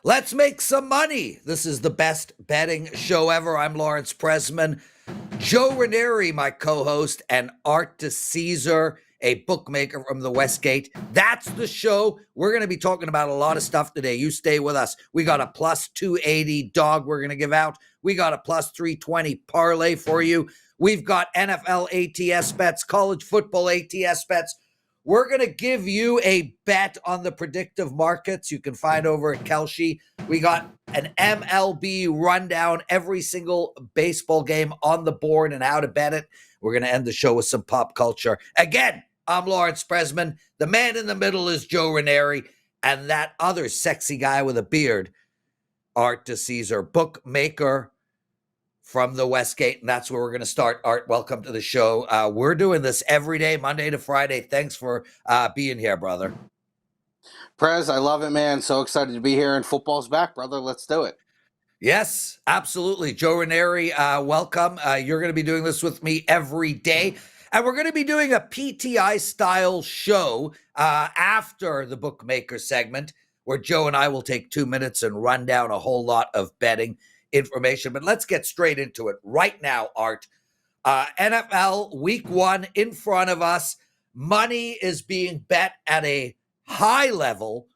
Let's make some money. This is the best betting show ever. I'm Lawrence Pressman. Joe Raineri, my co-host, and Art DiCesare, a bookmaker from the Westgate. That's the show. We're going to be talking about a lot of stuff today. You stay with us. We got a plus 280 dog we're going to give out. We got a plus 320 parlay for you. We've got NFL ATS bets, college football ATS bets. We're going to give you a bet on the predictive markets you can find over at KALSHI. We got an MLB rundown, every single baseball game on the board and how to bet it. We're going to end the show with some pop culture. Again, I'm Lawrence Pressman. The man in the middle is Joe Raineri. And that other sexy guy with a beard, Art DiCesare, bookmaker from the Westgate, and that's where we're going to start. Art, welcome to the show. We're doing this every day, Monday to Friday. Thanks for being here, brother. Prez, I love it, man. So excited to be here, and football's back, brother. Let's do it. Yes, absolutely. Joe Raineri, welcome. You're going to be doing this with me every day, and we're going to be doing a PTI-style show after the bookmaker segment, where Joe and I will take 2 minutes and run down a whole lot of betting information. But let's get straight into it right now, Art. NFL week 1 in front of us. Money is being bet at a high level.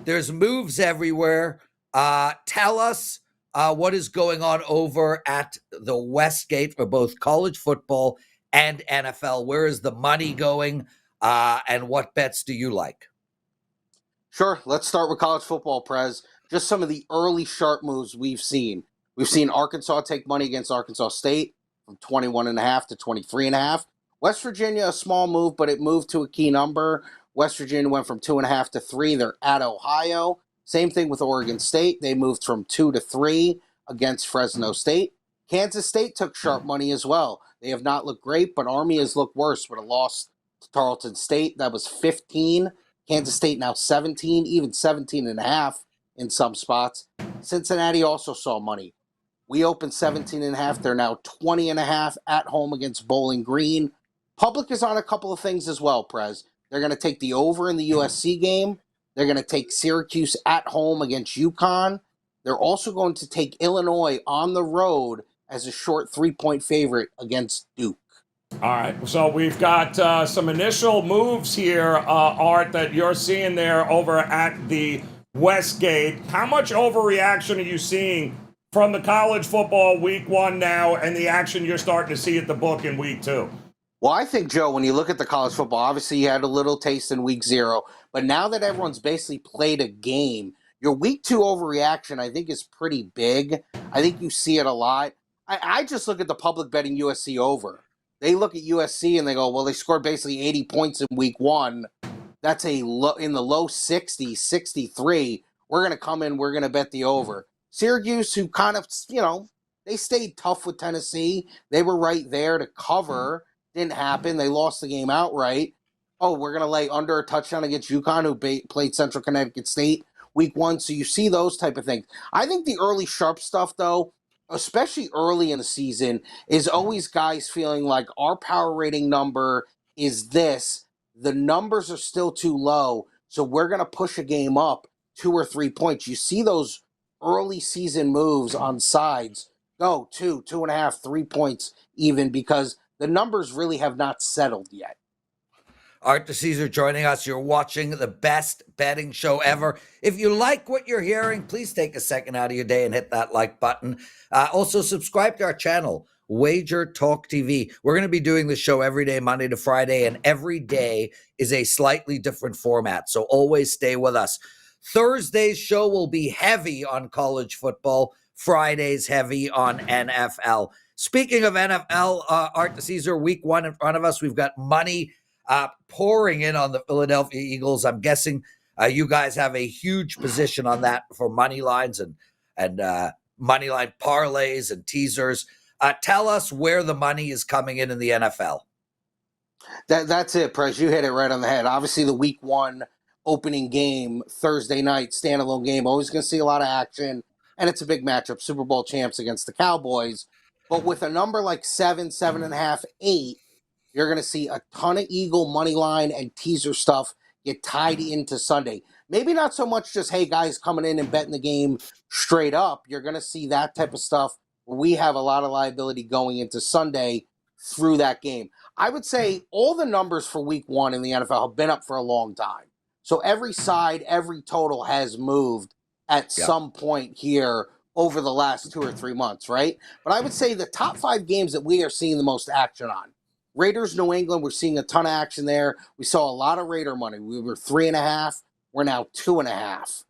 There's moves everywhere. Tell us what is going on over at the Westgate for both college football and NFL. Where is the money going? And what bets do you like? Sure. Let's start with college football, Prez. Just some of the early sharp moves we've seen. We've seen Arkansas take money against Arkansas State from 21.5 to 23.5. West Virginia, a small move, but it moved to a key number. West Virginia went from 2.5 to 3. They're at Ohio. Same thing with Oregon State. They moved from 2 to 3 against Fresno State. Kansas State took sharp money as well. They have not looked great, but Army has looked worse with a loss to Tarleton State. That was 15. Kansas State now 17, even 17.5 in some spots. Cincinnati also saw money. We opened 17.5. They're now 20.5 at home against Bowling Green. Public is on a couple of things as well, Prez. They're going to take the over in the USC game. They're going to take Syracuse at home against UConn. They're also going to take Illinois on the road as a short 3-point favorite against Duke. All right, so we've got some initial moves here, Art, that you're seeing there over at the Westgate. How much overreaction are you seeing from the college football week 1 now and the action you're starting to see at the book in week 2? Well, I think, Joe, when you look at the college football, obviously you had a little taste in week 0, but now that everyone's basically played a game, your week 2 overreaction, I think, is pretty big. I think you see it a lot. I just look at the public betting USC over. They look at USC and they go, well, they scored basically 80 points in week 1. That's in the low 60s, 63. We're going to come in, we're going to bet the over. Syracuse, who kind of, they stayed tough with Tennessee. They were right there to cover. Didn't happen. They lost the game outright. Oh, we're going to lay under a touchdown against UConn, who played Central Connecticut State week 1. So you see those type of things. I think the early sharp stuff, though, especially early in the season, is always guys feeling like our power rating number is this. The numbers are still too low, so we're going to push a game up 2 or 3 points. You see those early season moves on sides go 2, 2.5, 3 points even, because the numbers really have not settled yet. Art DiCesare joining us. You're watching the best betting show ever. If you like what you're hearing, please take a second out of your day and hit that like button. Also, subscribe to our channel, WagerTalk TV. We're going to be doing the show every day, Monday to Friday, and every day is a slightly different format, so always stay with us. Thursday's show will be heavy on college football. Friday's heavy on NFL. Speaking of NFL, Art DiCesare, week 1 in front of us. We've got money pouring in on the Philadelphia Eagles. I'm guessing you guys have a huge position on that for money lines and money line parlays and teasers. Tell us where the money is coming in the NFL. That's it, Prez. You hit it right on the head. Obviously, the week 1 opening game, Thursday night, standalone game, always going to see a lot of action, and it's a big matchup, Super Bowl champs against the Cowboys. But with a number like 7, 7.5, 8, you're going to see a ton of Eagle money line and teaser stuff get tied into Sunday. maybe not so much just, hey, guys coming in and betting the game straight up. You're going to see that type of stuff where we have a lot of liability going into Sunday through that game. I would say all the numbers for week 1 in the NFL have been up for a long time. So every side, every total has moved at some point here over the last 2 or 3 months, right? But I would say the top 5 games that we are seeing the most action on. Raiders, New England, we're seeing a ton of action there. We saw a lot of Raider money. We were 3.5. We're now 2.5.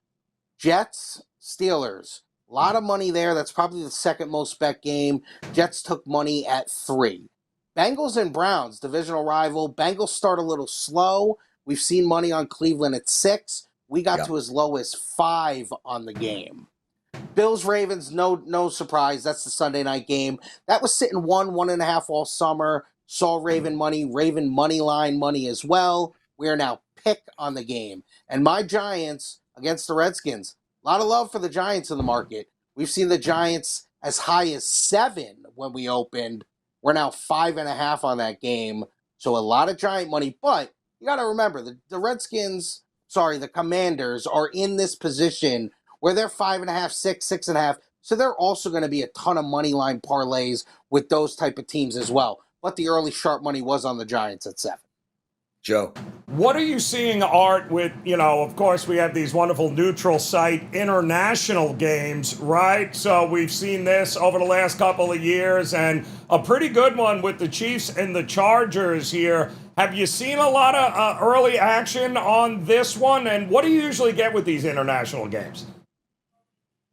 Jets, Steelers, a lot of money there. That's probably the second most bet game. Jets took money at 3. Bengals and Browns, divisional rival. Bengals start a little slow. We've seen money on Cleveland at 6. We got to as low as 5 on the game. Bills, Ravens, no surprise. That's the Sunday night game. That was sitting 1.5 all summer. Saw Raven money line money as well. We are now pick on the game. And my Giants against the Redskins. A lot of love for the Giants in the market. We've seen the Giants as high as 7 when we opened. We're now 5.5 on that game. So a lot of Giant money. But you got to remember, the Commanders are in this position where they're 5.5, 6, 6.5. So they're also going to be a ton of money line parlays with those type of teams as well. But the early sharp money was on the Giants at 7. Joe. What are you seeing, Art, with, of course, we have these wonderful neutral site international games, right? So we've seen this over the last couple of years, and a pretty good one with the Chiefs and the Chargers here. Have you seen a lot of early action on this one? And what do you usually get with these international games?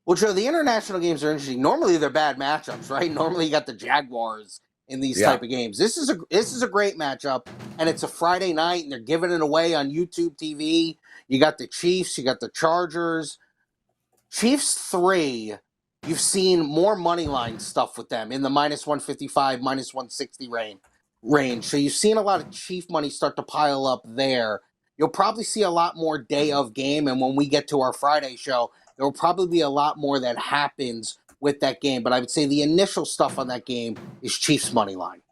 Well, Joe, the international games are interesting. Normally they're bad matchups, right? Normally you got the Jaguars in these type of games. This is a great matchup, and it's a Friday night, and they're giving it away on YouTube TV. You got the Chiefs, you got the Chargers. Chiefs 3, you've seen more money line stuff with them in the -155, -160 range. So you've seen a lot of Chief money start to pile up there. You'll probably see a lot more day of game, and when we get to our Friday show, there will probably be a lot more that happens with that game. But I would say the initial stuff on that game is Chiefs money line.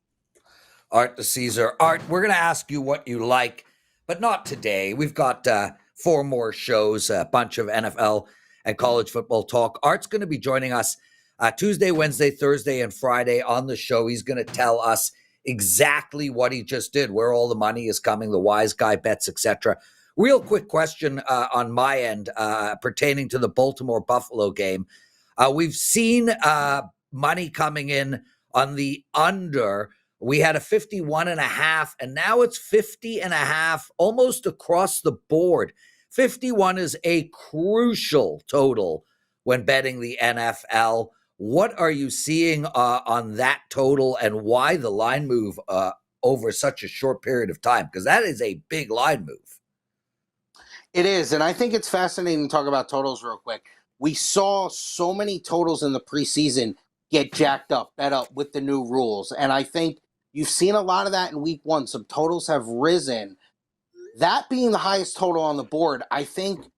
Art DiCesare. Art, we're going to ask you what you like, but not today. We've got 4 more shows, a bunch of NFL and college football talk. Art's going to be joining us Tuesday, Wednesday, Thursday, and Friday on the show. He's going to tell us exactly what he just did, where all the money is coming, the wise guy bets, etc. Real quick question on my end pertaining to the Baltimore-Buffalo game. We've seen money coming in on the under. We had a 51.5, and now it's 50.5, almost across the board. 51 is a crucial total when betting the NFL. What are you seeing on that total, and why the line move over such a short period of time? Because that is a big line move. It is, and I think it's fascinating to talk about totals real quick. We saw so many totals in the preseason get jacked up, bet up with the new rules. And I think you've seen a lot of that in week 1. Some totals have risen. That being the highest total on the board, I think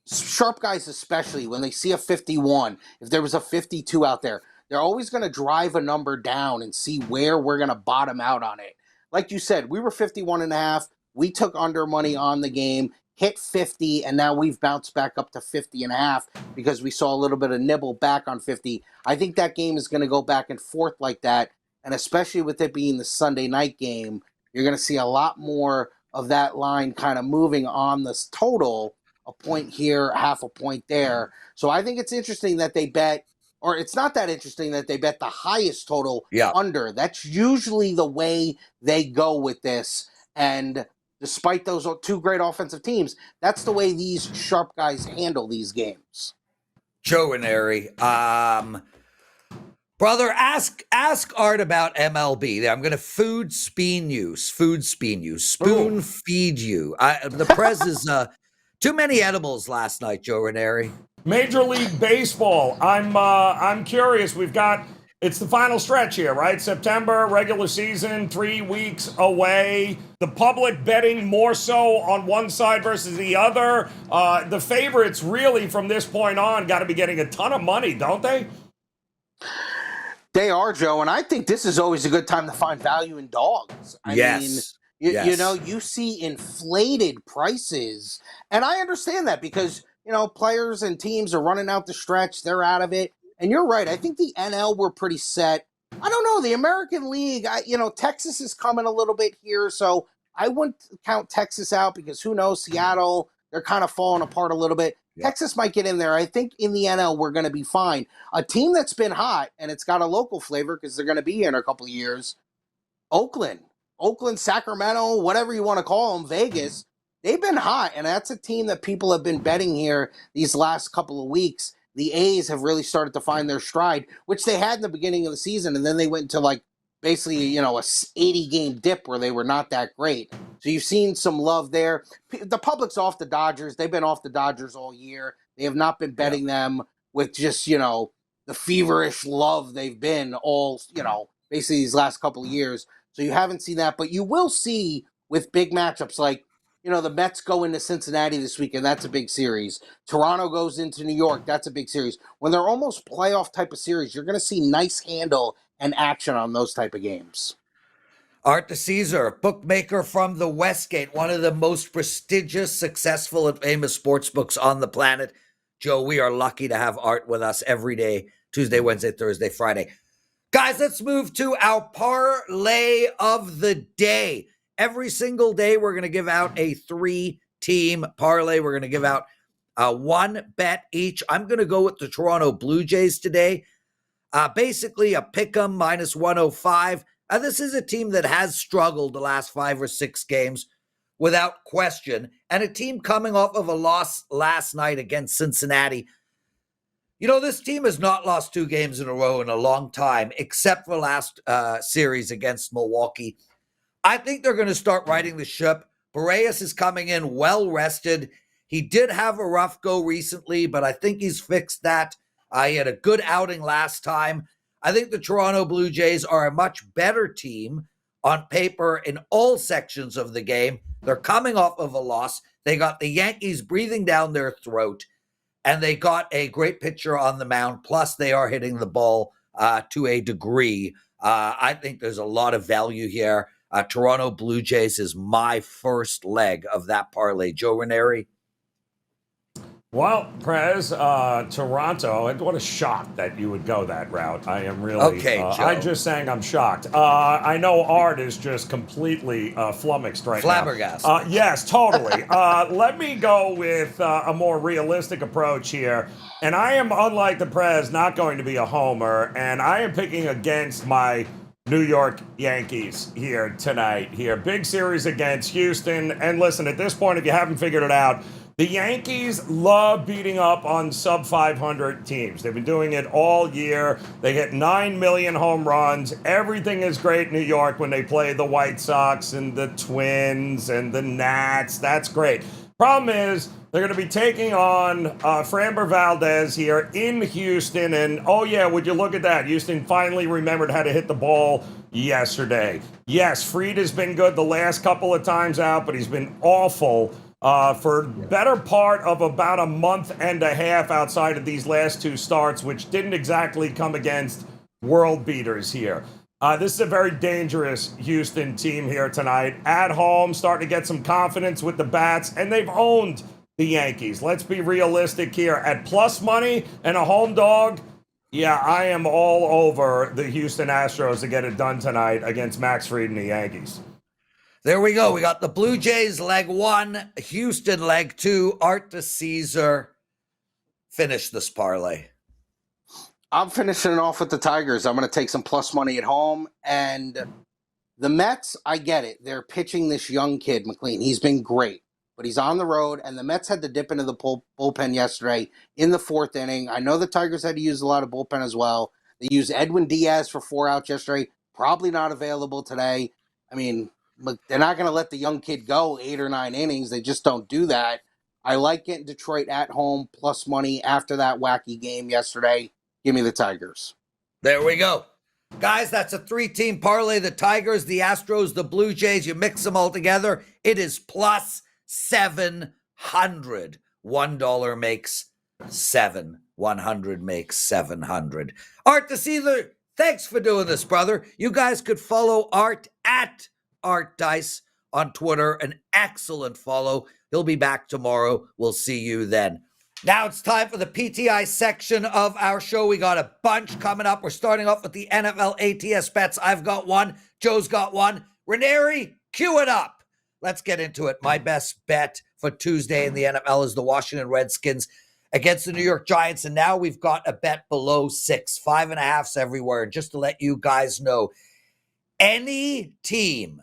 sharp guys especially, when they see a 51, if there was a 52 out there, they're always going to drive a number down and see where we're going to bottom out on it. Like you said, we were 51.5. We took under money on the game, hit 50, and now we've bounced back up to 50.5 because we saw a little bit of nibble back on 50. I think that game is going to go back and forth like that, and especially with it being the Sunday night game, you're going to see a lot more of that line kind of moving on this total, a point here, half a point there. So I think it's interesting that they bet, or it's not that interesting that they bet the highest total under. That's usually the way they go with this, and despite those 2 great offensive teams, that's the way these sharp guys handle these games. Joe Raineri, brother, ask Art about MLB. I'm going to spoon feed you. The Prez is too many edibles last night, Joe Raineri. Major League Baseball. I'm curious. It's the final stretch here, right? September, regular season, 3 weeks away. The public betting more so on one side versus the other. The favorites really from this point on got to be getting a ton of money, don't they? They are, Joe, and I think this is always a good time to find value in dogs. I mean, You know, Yes. you see inflated prices. And I understand that because, you know, players and teams are running out the stretch. They're out of it. And you're right. I think the NL were pretty set. I don't know. The American League, you know, Texas is coming a little bit here. So I wouldn't count Texas out because who knows? Seattle, they're kind of falling apart a little bit. Yeah. Texas might get in there. I think in the NL, we're going to be fine. A team that's been hot, and it's got a local flavor because they're going to be here in a couple of years, Oakland, Sacramento, whatever you want to call them, Vegas, they've been hot. And that's a team that people have been betting here these last couple of weeks. The A's have really started to find their stride, which they had in the beginning of the season. And then they went into like basically, you know, a 80-game dip where they were not that great. So you've seen some love there. The public's off the Dodgers. They've been off the Dodgers all year. They have not been betting them with just, you know, the feverish love they've been all, you know, basically these last couple of years. So you haven't seen that, but you will see with big matchups like, you know, the Mets go into Cincinnati this weekend. That's a big series. Toronto goes into New York. That's a big series. When they're almost playoff type of series, you're going to see nice handle and action on those type of games. Art DiCesare, bookmaker from the Westgate, one of the most prestigious, successful, and famous sports books on the planet. Joe, we are lucky to have Art with us every day, Tuesday, Wednesday, Thursday, Friday. Guys, let's move to our parlay of the day. Every single day, we're going to give out a 3-team parlay. We're going to give out one bet each. I'm going to go with the Toronto Blue Jays today. Basically, a pick'em minus 105. This is a team that has struggled the last 5 or 6 games without question, and a team coming off of a loss last night against Cincinnati. You know, this team has not lost 2 games in a row in a long time, except for last series against Milwaukee. I think they're going to start riding the ship. Prez is coming in well-rested. He did have a rough go recently, but I think he's fixed that. He had a good outing last time. I think the Toronto Blue Jays are a much better team on paper in all sections of the game. They're coming off of a loss. They got the Yankees breathing down their throat. And they got a great pitcher on the mound. Plus, they are hitting the ball to a degree. I think there's a lot of value here. Toronto Blue Jays is my first leg of that parlay. Joe Raineri? Well, Prez, Toronto, what a shock that you would go that route. I am really, Okay, Joe. I'm just saying I'm shocked. I know Art is just completely flummoxed right Flabbergasted. now. Yes, totally. Let me go with a more realistic approach here. And I am, unlike the Prez, not going to be a homer, and I am picking against my New York Yankees here tonight. Big series against Houston. And listen, at this point, if you haven't figured it out, the Yankees love beating up on sub-500 teams. They've been doing it all year. They hit 9 million home runs. Everything is great in New York when they play the White Sox and the Twins and the Nats. That's great. Problem is, they're going to be taking on Framber Valdez here in Houston. And, oh, yeah, would you look at that? Houston finally remembered how to hit the ball yesterday. Yes, Fried has been good the last couple of times out, but he's been awful for better part of about a month and a half outside of these last 2 starts, which didn't exactly come against world beaters here. This is a very dangerous Houston team here tonight. At home, starting to get some confidence with the bats, and they've owned the Yankees. Let's be realistic here. At plus money and a home dog, yeah, I am all over the Houston Astros to get it done tonight against Max Fried and the Yankees. There we go. We got the Blue Jays leg 1, Houston leg 2. Art DiCesare, finish this parlay. I'm finishing off with the Tigers. I'm going to take some plus money at home. And the Mets, I get it. They're pitching this young kid, McLean. He's been great, but he's on the road. And the Mets had to dip into the bullpen yesterday in the 4th inning. I know the Tigers had to use a lot of bullpen as well. They used Edwin Diaz for 4 outs yesterday. Probably not available today. I mean, look, they're not going to let the young kid go 8 or 9 innings. They just don't do that. I like getting Detroit at home plus money after that wacky game yesterday. Give me the Tigers. There we go. Guys, that's a 3-team parlay. The Tigers, the Astros, the Blue Jays. You mix them all together. It is plus 700. $1 makes 7. 100 makes 700. Art DiCesare, thanks for doing this, brother. You guys could follow Art at Art Dice on Twitter. An excellent follow. He'll be back tomorrow. We'll see you then. Now it's time for the PTI section of our show. We got a bunch coming up. We're starting off with the NFL ATS bets. I've got one. Joe's got one. Raineri, cue it up. Let's get into it. My best bet for Tuesday in the NFL is the Washington Redskins against the New York Giants. And now we've got a bet below 6, 5.5s everywhere. Just to let you guys know, any team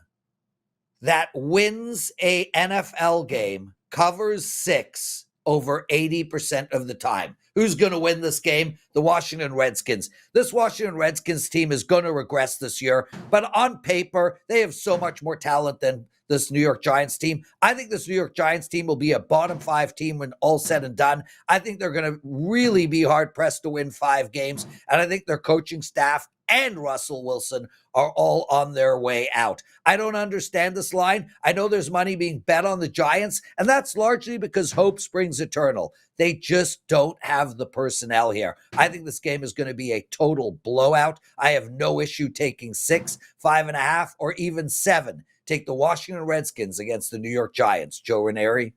that wins a NFL game covers 6 over 80% of the time. Who's going to win this game? The Washington Redskins. This Washington Redskins team is going to regress this year, but on paper, they have so much more talent than this New York Giants team. I think this New York Giants team will be a bottom 5 team when all said and done. I think they're going to really be hard-pressed to win 5 games, and I think their coaching staff and Russell Wilson are all on their way out. I don't understand this line. I know there's money being bet on the Giants, and that's largely because hope springs eternal. They just don't have the personnel here. I think this game is going to be a total blowout. I have no issue taking 6, 5.5, or even 7. Take the Washington Redskins against the New York Giants. Joe Raineri.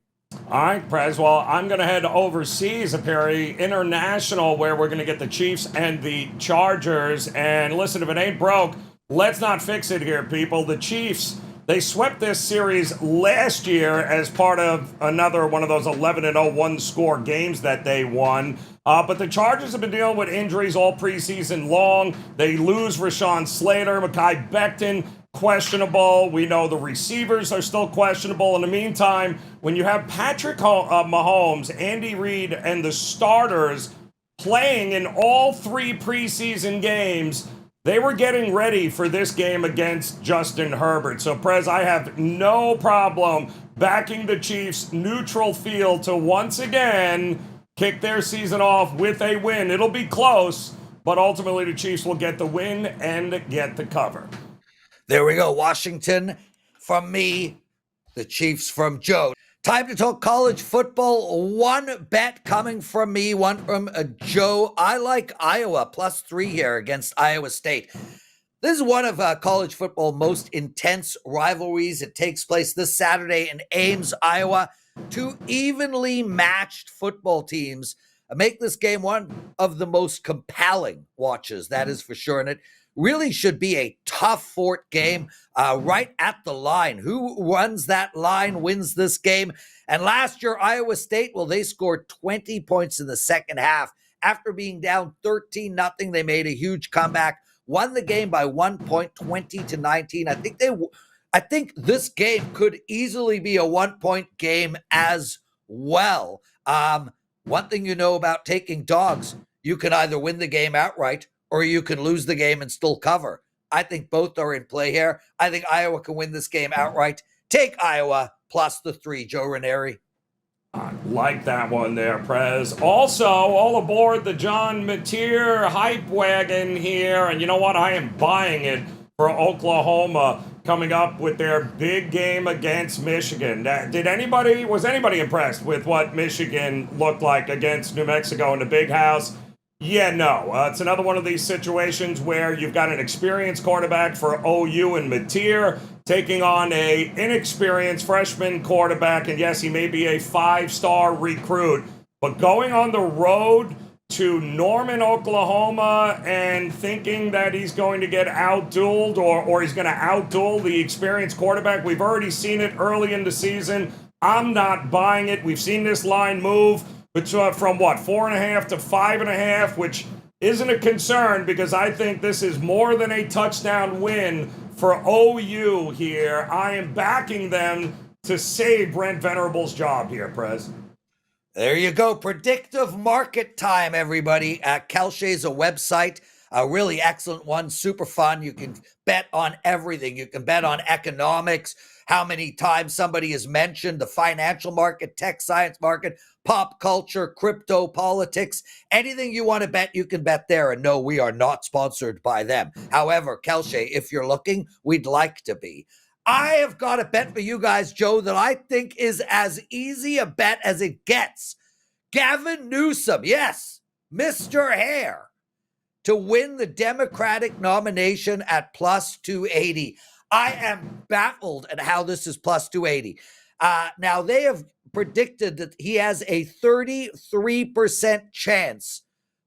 All right, Prez. Well, I'm going to head overseas, apparently international, where we're going to get the Chiefs and the Chargers. And listen, if it ain't broke, let's not fix it here, people. The Chiefs, they swept this series last year as part of another one of those 11-0 one-score games that they won. But the Chargers have been dealing with injuries all preseason long. They lose Rashawn Slater, Mekhi Becton, questionable. We know the receivers are still questionable. In the meantime, when you have Patrick Mahomes, Andy Reid, and the starters playing in all 3 preseason games, they were getting ready for this game against Justin Herbert. So, Prez, I have no problem backing the Chiefs neutral field to once again kick their season off with a win. It'll be close, but ultimately the Chiefs will get the win and get the cover. There we go. Washington from me, the Chiefs from Joe. Time to talk college football. One bet coming from me, one from Joe. I like Iowa +3 here against Iowa State. This is one of college football's most intense rivalries. It takes place this Saturday in Ames, Iowa. 2 evenly matched football teams make this game one of the most compelling watches, that is for sure. And it really should be a tough fought game right at the line. Who runs that line wins this game. And last year, Iowa State, well, they scored 20 points in the second half. After being down 13-0, they made a huge comeback, won the game by 1 point, 20-19. I think this game could easily be a 1-point game as well. One thing you know about taking dogs, you can either win the game outright or you can lose the game and still cover. I think both are in play here. I think Iowa can win this game outright. Take Iowa +3, Joe Raineri. I like that one there, Prez. Also, all aboard the John Mateer hype wagon here. And you know what? I am buying it for Oklahoma coming up with their big game against Michigan. Was anybody impressed with what Michigan looked like against New Mexico in the Big House? Yeah, no. It's another one of these situations where you've got an experienced quarterback for OU and Mateer taking on a inexperienced freshman quarterback. And yes, he may be a 5-star recruit, but going on the road to Norman, Oklahoma, and thinking that he's going to get outdueled or he's going to outduel the experienced quarterback. We've already seen it early in the season. I'm not buying it. We've seen this line move from 4.5 to 5.5, which isn't a concern because I think this is more than a touchdown win for OU here. I am backing them to save Brent Venerable's job here, Prez. There you go. Predictive market time, everybody. KALSHI is a website, a really excellent one, super fun. You can bet on everything. You can bet on economics, how many times somebody is mentioned, the financial market, tech science market, pop culture, crypto, politics, anything you want to bet, you can bet there. And no, we are not sponsored by them. However, KALSHI, if you're looking, we'd like to be. I have got a bet for you guys, Joe, that I think is as easy a bet as it gets. Gavin Newsom, yes, Mr. Hare, to win the Democratic nomination at +280. I am baffled at how this is plus 280. Now, they have predicted that he has a 33% chance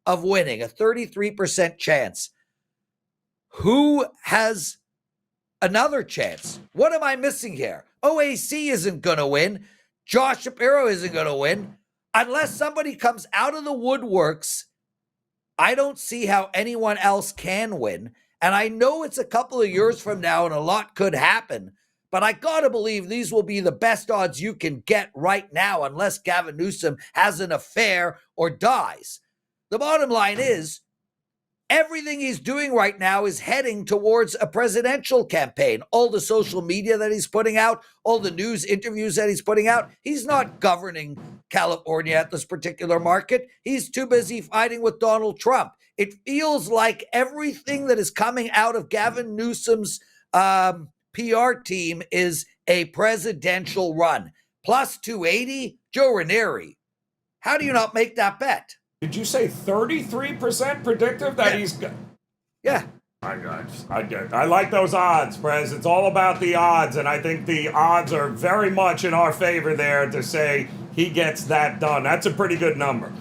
of winning, a 33% chance. Who has another chance? What am I missing here? OAC isn't going to win. Josh Shapiro isn't going to win. Unless somebody comes out of the woodworks, I don't see how anyone else can win. And I know it's a couple of years from now and a lot could happen, but I got to believe these will be the best odds you can get right now unless Gavin Newsom has an affair or dies. The bottom line is, everything he's doing right now is heading towards a presidential campaign. All the social media that he's putting out, all the news interviews that he's putting out, he's not governing California at this particular market. He's too busy fighting with Donald Trump. It feels like everything that is coming out of Gavin Newsom's PR team is a presidential run. Plus 280, Joe Raineri. How do you not make that bet? Did you say 33% predictive that he's got? Yeah. I like those odds, Prez. It's all about the odds, and I think the odds are very much in our favor there to say he gets that done. That's a pretty good number.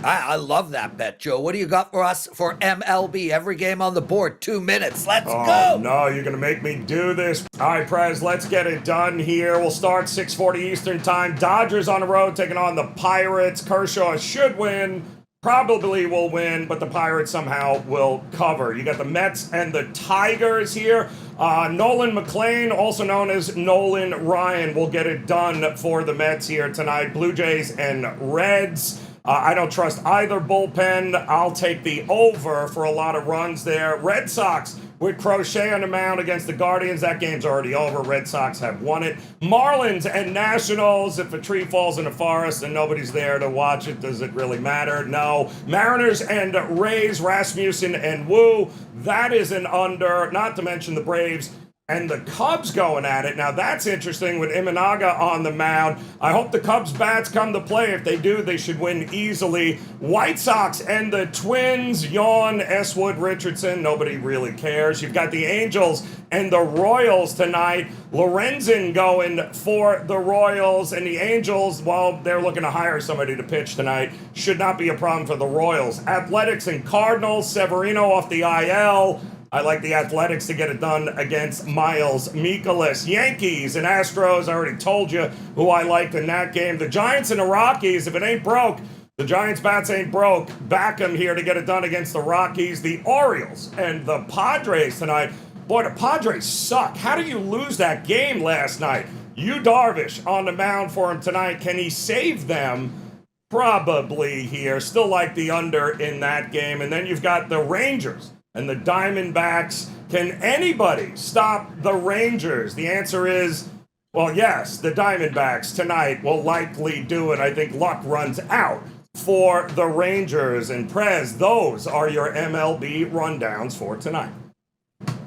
I love that bet, Joe. What do you got for us for MLB? Every game on the board, 2 minutes. Let's go. No, you're going to make me do this. All right, Prez, let's get it done here. We'll start 6:40 Eastern time. Dodgers on the road taking on the Pirates. Kershaw should win. Probably will win, but the Pirates somehow will cover. You got the Mets and the Tigers here. Nolan McLean, also known as Nolan Ryan, will get it done for the Mets here tonight. Blue Jays and Reds. I don't trust either bullpen. I'll take the over for a lot of runs there. Red Sox with Crochet on the mound against the Guardians. That game's already over. Red Sox have won it. Marlins and Nationals. If a tree falls in the forest and nobody's there to watch it, does it really matter? No. Mariners and Rays, Rasmussen and Wu. That is an under. Not to mention the Braves and the Cubs going at it. Now, that's interesting with Imanaga on the mound. I hope the Cubs bats come to play. If they do, they should win easily. White Sox and the Twins, Yawn, Eswood, Richardson. Nobody really cares. You've got the Angels and the Royals tonight. Lorenzen going for the Royals, and the Angels, well, they're looking to hire somebody to pitch tonight. Should not be a problem for the Royals. Athletics and Cardinals, Severino off the IL. I like the Athletics to get it done against Miles Mikolas. Yankees and Astros, I already told you who I liked in that game. The Giants and the Rockies, if it ain't broke, the Giants bats ain't broke. Back them here to get it done against the Rockies. The Orioles and the Padres tonight. Boy, the Padres suck. How do you lose that game last night? Yu Darvish on the mound for him tonight. Can he save them? Probably here. Still like the under in that game. And then you've got the Rangers and the Diamondbacks. Can anybody stop the Rangers? The answer is, well, yes, the Diamondbacks tonight will likely do it. I think luck runs out for the Rangers. And Prez, those are your MLB rundowns for tonight.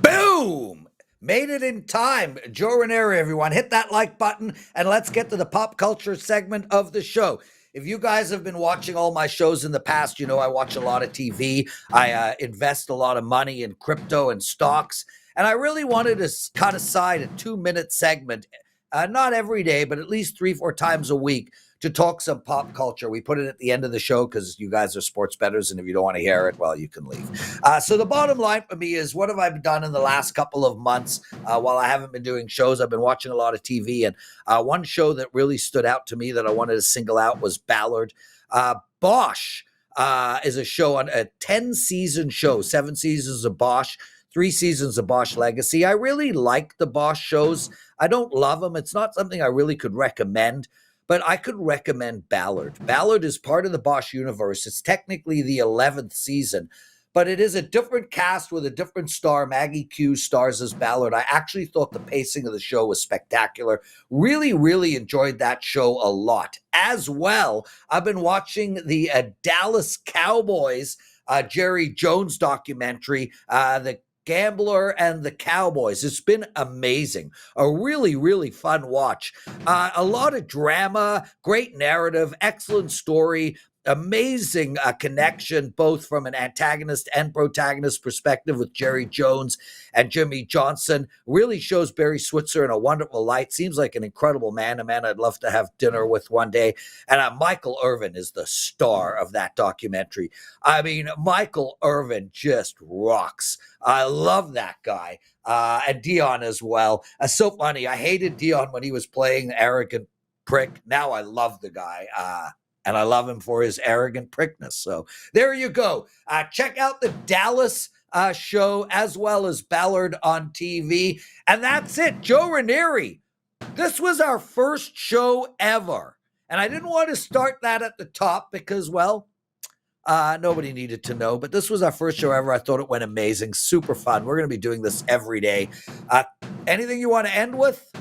Boom! Made it in time. Joe Raineri, everyone. Hit that like button and let's get to the pop culture segment of the show. If you guys have been watching all my shows in the past, you know I watch a lot of TV. I invest a lot of money in crypto and stocks. And I really wanted to cut aside a 2-minute segment, not every day, but at least 3-4 times a week to talk some pop culture. We put it at the end of the show because you guys are sports bettors, and if you don't want to hear it, well, you can leave. So the bottom line for me is, what have I done in the last couple of months while I haven't been doing shows? I've been watching a lot of TV, and one show that really stood out to me that I wanted to single out was Ballard. Bosch is a show, on a 10-season show, 7 seasons of Bosch, 3 seasons of Bosch Legacy. I really like the Bosch shows. I don't love them. It's not something I really could recommend, but I could recommend Ballard. Ballard is part of the Bosch universe. It's technically the 11th season, but it is a different cast with a different star. Maggie Q stars as Ballard. I actually thought the pacing of the show was spectacular. Really, really enjoyed that show a lot. As well, I've been watching the Dallas Cowboys, Jerry Jones documentary, the Gambler and the Cowboys. It's been amazing. A really, really fun watch. A lot of drama, great narrative, excellent story. amazing connection, both from an antagonist and protagonist perspective with Jerry Jones and Jimmy Johnson. Really shows Barry Switzer in a wonderful light. Seems like an incredible man, a man I'd love to have dinner with one day. And Michael Irvin is the star of that documentary. I mean, Michael Irvin just rocks. I love that guy. And Dion as well. So funny. I hated Dion when he was playing the arrogant prick. Now I love the guy. And I love him for his arrogant prickness. So there you go. Check out the Dallas show as well as Ballard on TV. And that's it. Joe Raineri. This was our first show ever. And I didn't want to start that at the top because, well, nobody needed to know. But this was our first show ever. I thought it went amazing. Super fun. We're going to be doing this every day. Anything you want to end with?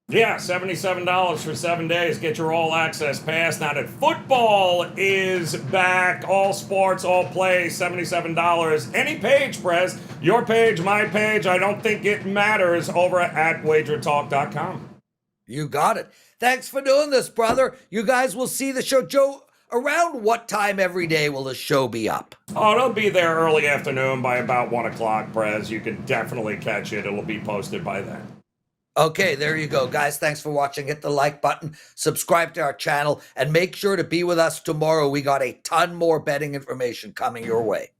Yeah, $77 for 7 days. Get your all-access pass. Now that football is back, all sports, all play, $77. Any page, Prez. Your page, my page. I don't think it matters over at WagerTalk.com. You got it. Thanks for doing this, brother. You guys will see the show. Joe, around what time every day will the show be up? Oh, it'll be there early afternoon by about 1 o'clock, Prez. You can definitely catch it. It'll be posted by then. Okay, there you go, guys. Thanks for watching. Hit the like button, subscribe to our channel, and make sure to be with us tomorrow. We got a ton more betting information coming your way.